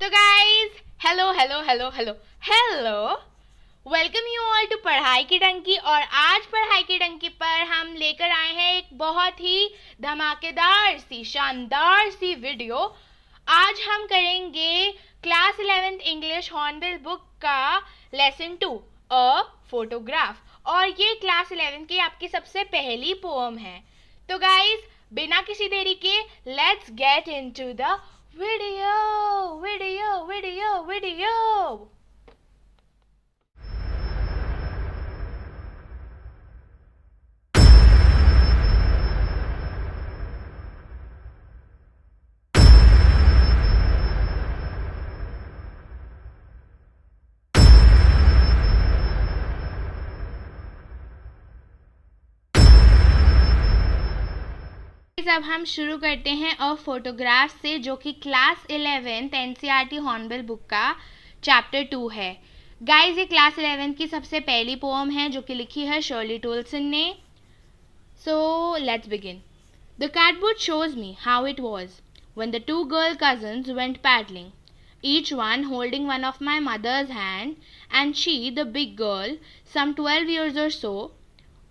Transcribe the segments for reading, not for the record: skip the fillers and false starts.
तो guys hello hello hello hello hello, welcome you all to पढ़ाई की टंकी। और आज पढ़ाई की टंकी पर हम लेकर आए हैं एक बहुत ही धमाकेदार सी शानदार सी वीडियो। आज हम करेंगे class 11th English hornbill book का लेसन 2 अ फोटोग्राफ। और ये क्लास 11th की आपकी सबसे पहली पोएम है। तो गाइज बिना किसी देरी के let's get into the video video video video. अब हम शुरू करते हैं अ फोटोग्राफ से, जो कि class 11th NCERT hornbill book का चैप्टर 2 है। गाइस ये क्लास 11th की सबसे पहली पोएम है जो कि लिखी है शर्ली टोल्सन ने। So let's begin. The cardboard shows me how it was when the two girl cousins went paddling, each one holding one of my mother's hand, and she, the big girl, some 12 years or so.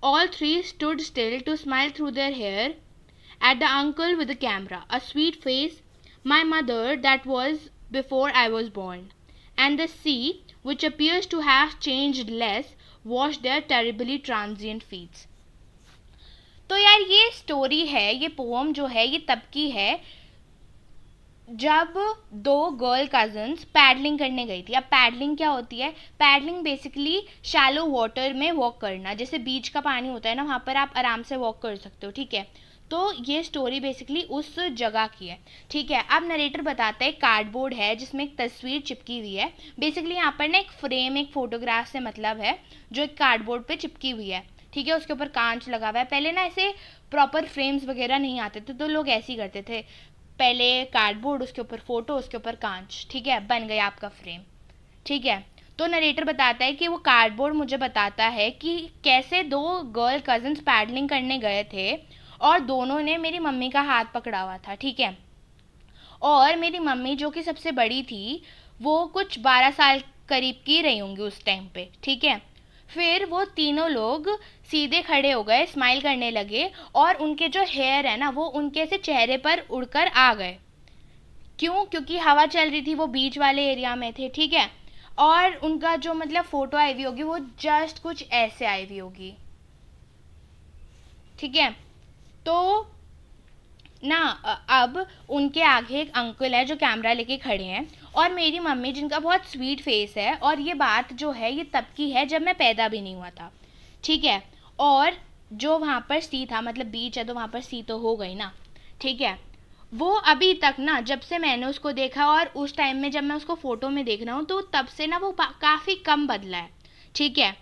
All three stood still to smile through their hair at the uncle with the camera, a sweet face, my mother that was before I was born, and the sea, which appears to have changed less, washed their terribly transient feet. तो यार ये story है, ये pome जो है ये तब की है जब दो गर्ल कजन्स पैडलिंग करने गई थी। अब पैडलिंग क्या होती है? पैडलिंग बेसिकली शैलो वाटर में वॉक करना, जैसे बीच का पानी होता है ना, वहाँ पर आप आराम से वॉक कर सकते हो, ठीक है। तो ये स्टोरी बेसिकली उस जगह की है, ठीक है। अब नरेटर बताता है कार्डबोर्ड है जिसमें एक तस्वीर चिपकी हुई है। बेसिकली यहाँ पर ना एक फ्रेम, एक फोटोग्राफ से मतलब है, जो एक कार्डबोर्ड पे चिपकी हुई है, ठीक है। उसके ऊपर कांच लगा हुआ है। पहले ना ऐसे प्रॉपर फ्रेम्स वगैरह नहीं आते थे, तो लोग ऐसे ही करते थे, पहले कार्डबोर्ड, उसके ऊपर फोटो, उसके ऊपर कांच, ठीक है, बन गया आपका फ्रेम, ठीक है। तो नरेटर बताता है कि वो कार्डबोर्ड मुझे बताता है कि कैसे दो गर्ल कजन्स पैडलिंग करने गए थे और दोनों ने मेरी मम्मी का हाथ पकड़ा हुआ था, ठीक है। और मेरी मम्मी जो कि सबसे बड़ी थी वो कुछ 12 साल करीब की रही होंगी उस टाइम पे, ठीक है। फिर वो तीनों लोग सीधे खड़े हो गए, स्माइल करने लगे, और उनके जो हेयर है ना वो उनके से चेहरे पर उड़कर आ गए। क्यों? क्योंकि हवा चल रही थी, वो बीच वाले एरिया में थे, ठीक है। और उनका जो मतलब फोटो आई हुई होगी वो जस्ट कुछ ऐसे आई हुई होगी, ठीक है। तो ना अब उनके आगे एक अंकल है जो कैमरा लेके खड़े हैं, और मेरी मम्मी जिनका बहुत स्वीट फेस है। और ये बात जो है ये तब की है जब मैं पैदा भी नहीं हुआ था, ठीक है। और जो वहाँ पर सी था, मतलब बीच है तो वहाँ पर सी तो हो गई ना, ठीक है। वो अभी तक ना, जब से मैंने उसको देखा और उस टाइम में जब मैं उसको फ़ोटो में देख रहा हूँ, तो तब से ना वो काफ़ी कम बदला है, ठीक है।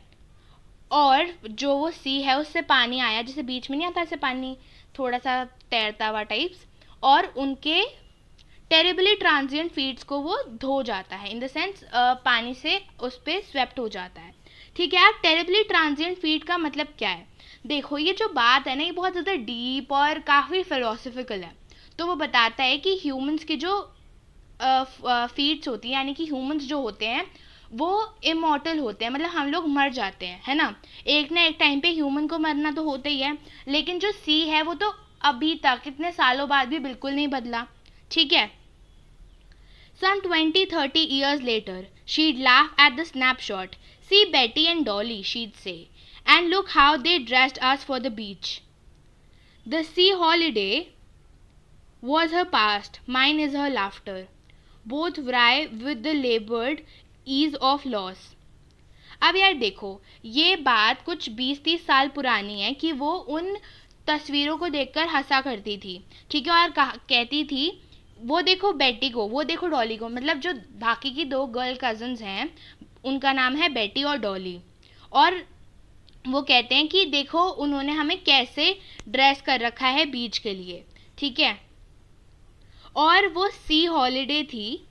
और जो वो सी है उससे पानी आया, जैसे बीच में नहीं आता ऐसे पानी थोड़ा सा तैरता हुआ टाइप्स, और उनके टेरिबली ट्रांजिएंट फीड्स को वो धो जाता है, इन द सेंस पानी से उस पर स्वेप्ट हो जाता है, ठीक है। अब टेरिबली ट्रांजिएंट फीड का मतलब क्या है? देखो ये जो बात है ना ये बहुत ज़्यादा डीप और काफ़ी फिलोसफिकल है। तो वो बताता है कि ह्यूमंस की जो फीड्स होती है, यानी कि ह्यूमंस जो होते हैं वो इमॉर्टल होते हैं, मतलब हम लोग मर जाते हैं, है ना। एक ना एक टाइम पे ह्यूमन को मरना तो होता ही है, लेकिन जो सी है वो तो अभी तक इतने सालों बाद भी बिल्कुल नहीं बदला, ठीक है। Some 20-30 years later, she'd laugh at the snapshot. See Betty and Dolly, she'd say, and look how they dressed us for the beach. The sea holiday was her past, mine is her laughter. Both vary with the labored ease of loss. अब यार देखो, ये बात कुछ 20-30 साल पुरानी है कि वो उन तस्वीरों को देखकर हंसा करती थी, ठीक है। और कहती थी वो देखो बेटी को, वो देखो डॉली को, मतलब जो बाकी की दो गर्ल कजन्स हैं उनका नाम है बेटी और डॉली। और वो कहते हैं कि देखो उन्होंने हमें कैसे ड्रेस कर रखा है बीच के लिए, ठीक है। और वो सी हॉलीडे थी,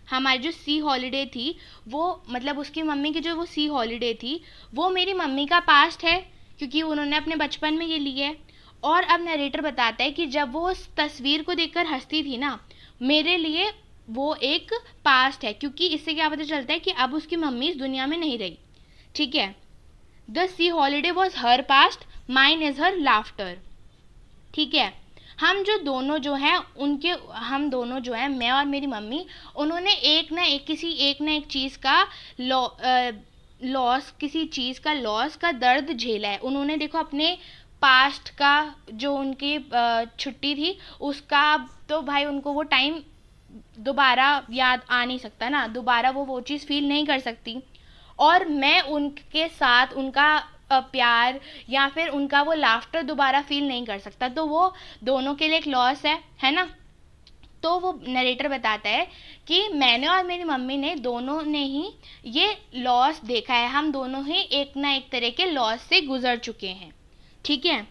हमारी जो सी हॉलीडे थी वो, मतलब उसकी मम्मी की जो वो सी हॉलीडे थी वो मेरी मम्मी का पास्ट है, क्योंकि उन्होंने अपने बचपन में ये ली है। और अब नरेटर बताता है कि जब वो उस तस्वीर को देखकर हंसती थी ना, मेरे लिए वो एक पास्ट है, क्योंकि इससे क्या पता चलता है कि अब उसकी मम्मी इस दुनिया में नहीं रही। ठीक है, the C holiday was her past, mine is her laughter. ठीक है, हम दोनों जो हैं, मैं और मेरी मम्मी, उन्होंने एक ना एक चीज़ का लॉस, किसी चीज़ का लॉस का दर्द झेला है। उन्होंने देखो अपने पास्ट का जो उनकी छुट्टी थी उसका, तो भाई उनको वो टाइम दोबारा याद आ नहीं सकता ना, दोबारा वो चीज़ फील नहीं कर सकती। और मैं उनके साथ उनका प्यार या फिर उनका वो लाफ्टर दोबारा फील नहीं कर सकता, तो वो दोनों के लिए एक लॉस है ना। तो वो नरेटर बताता है कि मैंने और मेरी मम्मी ने दोनों ने ही ये लॉस देखा है, हम दोनों ही एक ना एक तरह के लॉस से गुजर चुके हैं। ठीक है,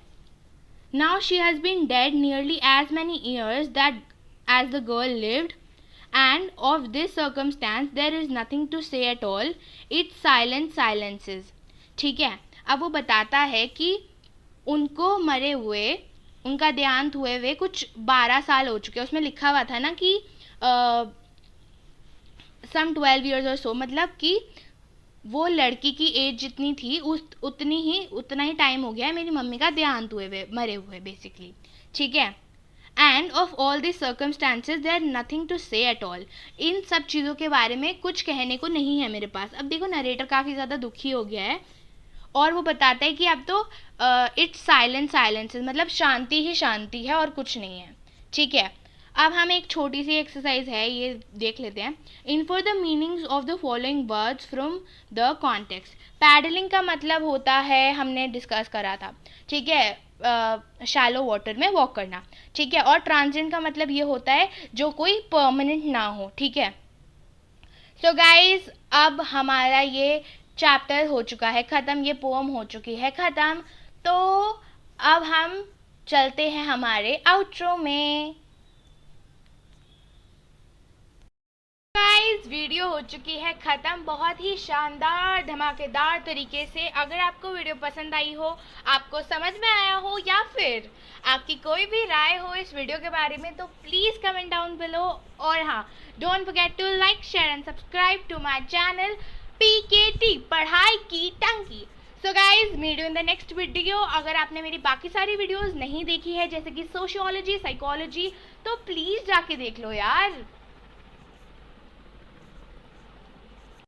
now she has been dead nearly as many years that as the girl lived, and of this circumstance there is nothing to say at all, it's silent silences। ठीक है, अब वो बताता है कि उनको मरे हुए, उनका देहांत हुए हुए कुछ 12 साल हो चुके हैं। उसमें लिखा हुआ था ना कि सम 12 years और सो, मतलब कि वो लड़की की एज जितनी थी उतना ही टाइम हो गया है मेरी मम्मी का देहांत हुए हुए, मरे हुए बेसिकली। ठीक है, end of all this circumstances there nothing to say at all, इन सब चीज़ों के बारे में कुछ कहने को नहीं है मेरे पास। अब देखो नरेटर काफ़ी ज़्यादा दुखी हो गया है और वो बताता है कि अब तो इट्स साइलेंट साइलेंसेस, मतलब शांति ही शांति है और कुछ नहीं है। ठीक है, अब हम एक छोटी सी एक्सरसाइज है ये देख लेते हैं। Infer the meanings of the following words from the context. Paddling का मतलब होता है, हमने डिस्कस करा था, ठीक है, शैलो वाटर में वॉक करना। ठीक है, और ट्रांजिएंट का मतलब ये होता है जो कोई परमानेंट ना हो। ठीक है, सो गाइज अब हमारा ये चैप्टर हो चुका है ख़त्म, ये पोम हो चुकी है ख़त्म। तो अब हम चलते हैं हमारे आउट्रो में। गाइस वीडियो हो चुकी है ख़त्म, बहुत ही शानदार धमाकेदार तरीके से। अगर आपको वीडियो पसंद आई हो, आपको समझ में आया हो, या फिर आपकी कोई भी राय हो इस वीडियो के बारे में, तो प्लीज़ कमेंट डाउन बिलो। और हाँ, don't forget to like, share and subscribe to my channel PKT पढ़ाई की टंकी। So guys meet you in the next video. अगर आपने मेरी बाकी सारी वीडियोस नहीं देखी है, जैसे कि सोशियोलॉजी, साइकोलॉजी, तो प्लीज़ जाके देख लो यार।